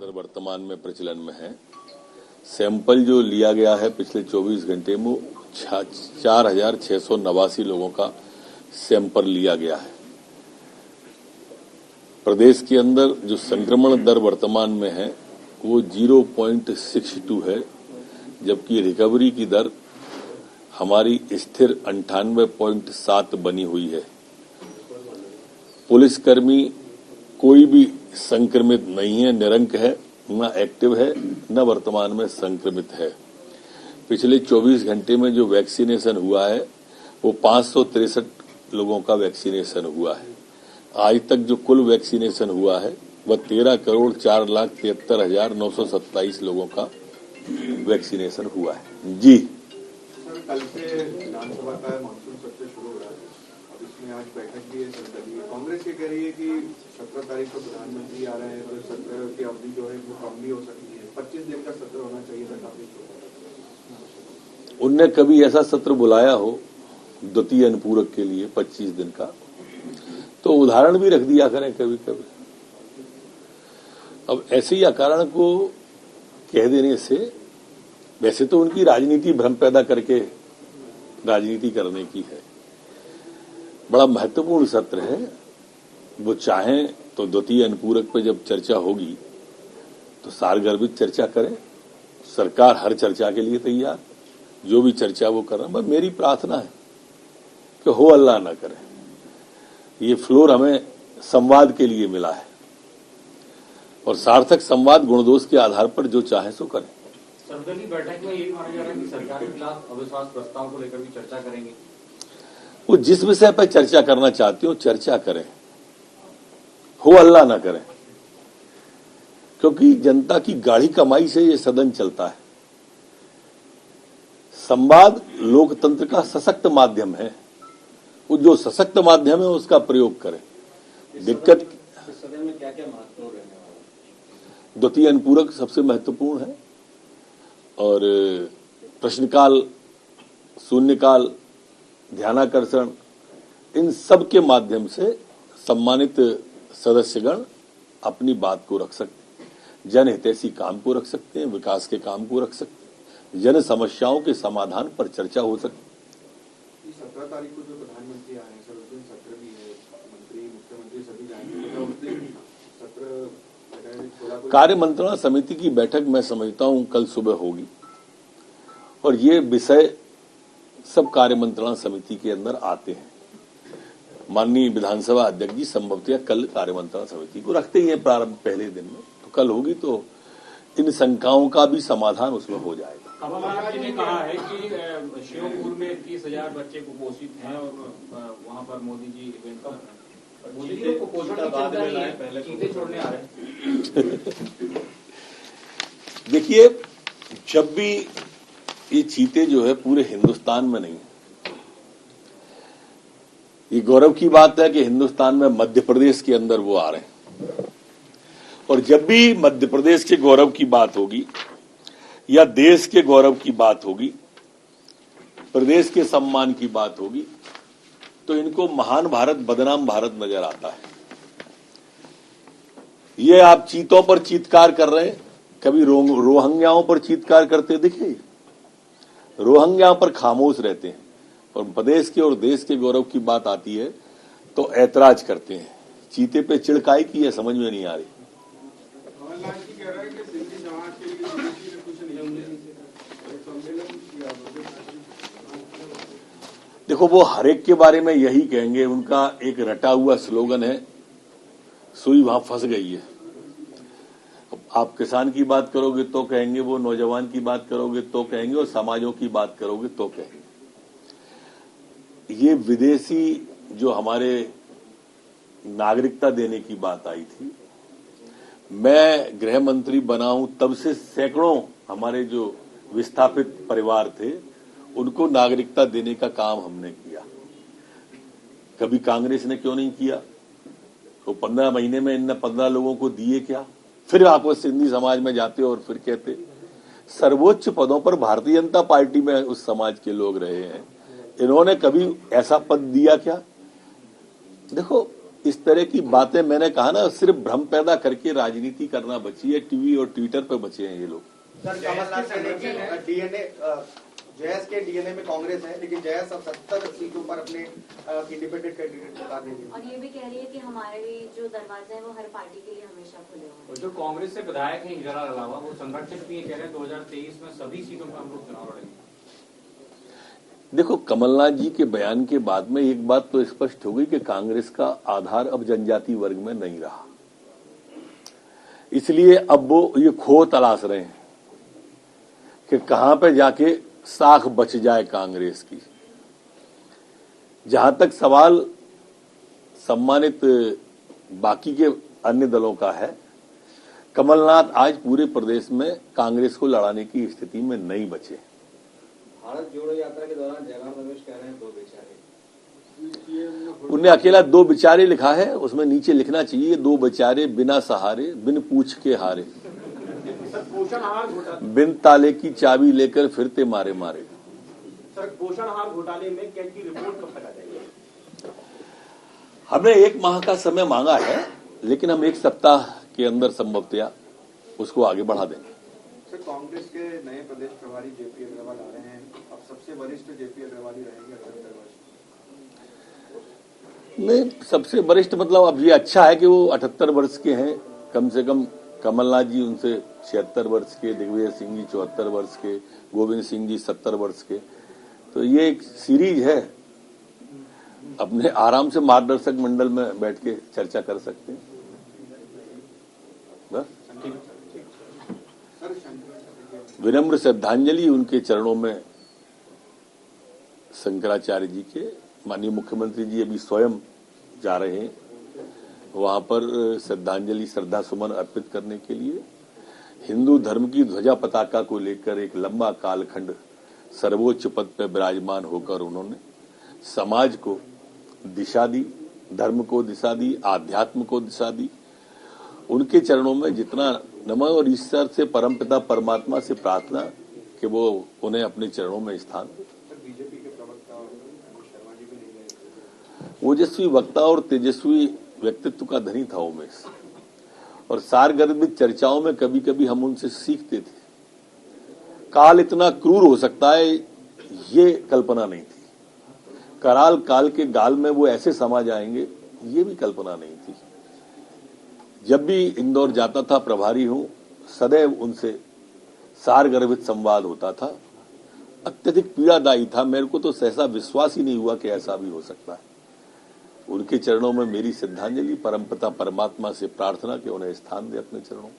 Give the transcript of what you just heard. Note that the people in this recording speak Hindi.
अंदर वर्तमान में प्रचलन में है। सैंपल जो लिया गया है पिछले 24 घंटे में 4,689 लोगों का सैंपल लिया गया है। प्रदेश के अंदर जो संक्रमण दर वर्तमान में है वो 0.62 है, जबकि रिकवरी की दर हमारी स्थिर 98.7 बनी हुई है। पुलिसकर्मी कोई भी संक्रमित नहीं है, निरंक है, न एक्टिव है, न वर्तमान में संक्रमित है। पिछले 24 घंटे में जो वैक्सीनेशन हुआ है वो 563 लोगों का वैक्सीनेशन हुआ है। आज तक जो कुल वैक्सीनेशन हुआ है वह 13,04,73,927 लोगों का वैक्सीनेशन हुआ है। जी सर, कल से विधानसभा का मानसून सत्र शुरू हो रहा है। अब इसमें आज बैठक भी है संसदीय। कांग्रेस ये कह रही है कि 17 तारीख को प्रधानमंत्री आ रहे हैं तो सत्र की अवधि जो है वो कम भी हो सकती है। 25 दिन का सत्र होना चाहिए था। काफी उनने कभी ऐसा सत्र बुलाया हो द्वितीय अनुपूरक के लिए 25 दिन का, तो उदाहरण भी रख दिया करें कभी कभी। अब ऐसे ही अकारण को कह देने से, वैसे तो उनकी राजनीति भ्रम पैदा करके राजनीति करने की है। बड़ा महत्वपूर्ण सत्र है। वो चाहें तो द्वितीय अनुपूरक पे जब चर्चा होगी तो सारगर्भित चर्चा करें। सरकार हर चर्चा के लिए तैयार, जो भी चर्चा वो कर रहे हैं। बस मेरी प्रार्थना है कि हो अल्लाह ना करे। ये फ्लोर हमें संवाद के लिए मिला है और सार्थक संवाद गुणदोष के आधार पर जो चाहे सो करें। सर्वदलीय बैठक में ये माना जा रहा है कि सरकार के खिलाफ अविश्वास प्रस्ताव को लेकर भी चर्चा करेंगे। वो जिस विषय पर चर्चा करना चाहती हो चर्चा करें, हो अल्लाह ना करें, क्योंकि जनता की गाढ़ी कमाई से ये सदन चलता है। संवाद लोकतंत्र का सशक्त माध्यम है। वो जो सशक्त माध्यम है उसका प्रयोग करें। दिक्कत सदन में क्या क्या महत्वपूर्ण रहने वाला है? द्वितीय अनुपूरक सबसे महत्वपूर्ण है और प्रश्नकाल, शून्यकाल, ध्यानाकर्षण, इन सब के माध्यम से सम्मानित सदस्यगण अपनी बात को रख सकते हैं, जनहितैषी काम को रख सकते हैं, विकास के काम को रख सकते हैं, जन समस्याओं के समाधान पर चर्चा हो सकती है। 17 तारीख को जो प्रधानमंत्री आ रहे हैं सर, उस दिन सत्र भी है। मंत्री, मुख्यमंत्री सभी जाएंगे तो उस दिन सत्र कार्य मंत्रणा समिति की बैठक मैं समझता हूं कल सुबह होगी और ये विषय सब कार्य मंत्रणा समिति के अंदर आते हैं। माननीय विधानसभा अध्यक्ष जी संभवतः कल कार्य मंत्रणा समिति को रखते ही हैं प्रारंभ पहले दिन में, तो कल होगी तो इन शंकाओं का भी समाधान उसमें हो जाएगा। कमलनाथ जी ने कहा है कि श्योपुर में 30,000 बच्चे कुपोषित हैं और वहां पर मोदी जी इवेंट कर रहे हैं। मोदी जी को कुपोषण की चिंता नहीं है, पहले चीते छोड़ने आ रहे हैं। देखिए, जब भी ये चीते जो है पूरे हिंदुस्तान में नहीं, ये गौरव की बात है कि हिंदुस्तान में मध्य प्रदेश के अंदर वो आ रहे हैं। और जब भी मध्य प्रदेश के गौरव की बात होगी या देश के गौरव की बात होगी, प्रदेश के सम्मान की बात होगी, तो इनको महान भारत बदनाम भारत नजर आता है। ये आप चीतों पर चीत्कार कर रहे हैं, कभी रोहिंग्याओं पर चीत्कार करते दिखे? रोहिंग्या पर खामोश रहते हैं और प्रदेश के और देश के गौरव की बात आती है तो ऐतराज करते हैं। चीते पे चिड़काई की है, समझ में नहीं आ रही। देखो, वो हरेक के बारे में यही कहेंगे। उनका एक रटा हुआ स्लोगन है, सुई वहां फंस गई है। आप किसान की बात करोगे तो कहेंगे, वो नौजवान की बात करोगे तो कहेंगे, और समाजों की बात करोगे तो कहेंगे। ये विदेशी जो हमारे नागरिकता देने की बात आई थी, मैं गृह मंत्री बना हूं तब से सैकड़ों हमारे जो विस्थापित परिवार थे उनको नागरिकता देने का काम हमने किया। कभी कांग्रेस ने क्यों नहीं किया? तो 15 महीने में इन 15 लोगों को दिए क्या? फिर आप सिंधी समाज में जाते और फिर कहते सर्वोच्च पदों पर भारतीय जनता पार्टी में उस समाज के लोग रहे हैं, इन्होंने कभी ऐसा पद दिया क्या? देखो, इस तरह की बातें मैंने कहा ना, सिर्फ भ्रम पैदा करके राजनीति करना बची है। टीवी और ट्विटर पे बचे हैं ये लोग। सर, कमलनाथ कहते हैं कि डीएनए जयस के डीएनए में कांग्रेस है, लेकिन जयस अब 70 सीटों पर अपने इंडिपेंडेंट कैंडिडेट उतार देंगे। और ये भी कह रही है कि हमारे जो दरवाजे हैं वो हर पार्टी के लिए हमेशा खुले हुए हैं। और जो कांग्रेस से विधायक हैं हिजरा अलावा, वो संरक्षक भी ये कह रहे हैं 2023 में सभी सीटों पर हम लोग चुनाव लड़ेंगे। देखो, कमलनाथ जी के बयान के बाद में एक बात तो स्पष्ट हो गई कि कांग्रेस का आधार अब जनजाति वर्ग में नहीं रहा। इसलिए अब वो ये खो तलाश रहे हैं कि कहां पे जाके साख बच जाए कांग्रेस की। जहां तक सवाल सम्मानित बाकी के अन्य दलों का है, कमलनाथ आज पूरे प्रदेश में कांग्रेस को लड़ाने की स्थिति में नहीं बचे। भारत जोड़ो यात्रा के दौरान जयराम रमेश कह रहे हैं 2 बेचारे। उन्हें अकेला 2 बेचारे लिखा है, उसमें नीचे लिखना चाहिए 2 बेचारे बिना सहारे, बिन पूछ के हारे, पोषण आहार घोटाले, बिन ताले की चाबी लेकर फिरते मारे मारे। सर, पोषण आहार घोटाले में कैग की रिपोर्ट कब तक आ जाएगी? हमने 1 माह का समय मांगा है, लेकिन हम 1 सप्ताह के अंदर संभवतया उसको आगे बढ़ा देंगे। सर, कांग्रेस के नए प्रदेश प्रभारी जेपी अग्रवाल आ रहे हैं। अब सबसे वरिष्ठ जेपी अग्रवाल ही रहेंगे 78 वर्ष। नहीं, सबसे वरिष्ठ मतलब अब ये अच्छा है कि वो 78 वर्ष के हैं। कम से कम कमलनाथ जी उनसे 76 वर्ष के, दिग्विजय सिंह जी 74 वर्ष के, गोविंद सिंह जी 70 वर्ष के। तो ये एक सीरीज है, अपने आराम से मार्गदर्शक मंडल में बैठ के चर्चा कर सकते हैं। बस विनम्र श्रद्धांजलि उनके चरणों में शंकराचार्य जी के। माननीय मुख्यमंत्री जी अभी स्वयं जा रहे हैं वहां पर श्रद्धांजलि, श्रद्धा सुमन अर्पित करने के लिए। हिंदू धर्म की ध्वजा पताका को लेकर एक लंबा कालखंड सर्वोच्च पद पर विराजमान होकर उन्होंने समाज को दिशा दी, धर्म को दिशा दी, आध्यात्म को दिशा दी। उनके चरणों में जितना नमन, और ईश्वर से परमपिता परमात्मा से प्रार्थना कि वो उन्हें अपने चरणों में स्थान दे। बीजेपी के प्रवक्ता अमित शर्मा जी भी नहीं गए। ओजस्वी वक्ता और तेजस्वी व्यक्तित्व का धनी था उमेश, और सारगर्भित चर्चाओं में कभी कभी हम उनसे सीखते थे। काल इतना क्रूर हो सकता है, ये कल्पना नहीं थी। कराल काल के गाल में वो ऐसे समा जाएंगे, ये भी कल्पना नहीं थी। जब भी इंदौर जाता था, प्रभारी हूं, सदैव उनसे सारगर्भित संवाद होता था। अत्यधिक पीड़ादायी था। मेरे को तो सहसा विश्वास ही नहीं हुआ कि ऐसा भी हो सकता है। उनके चरणों में मेरी श्रद्धांजलि, परमपिता परमात्मा से प्रार्थना कि उन्हें स्थान दे अपने चरणों।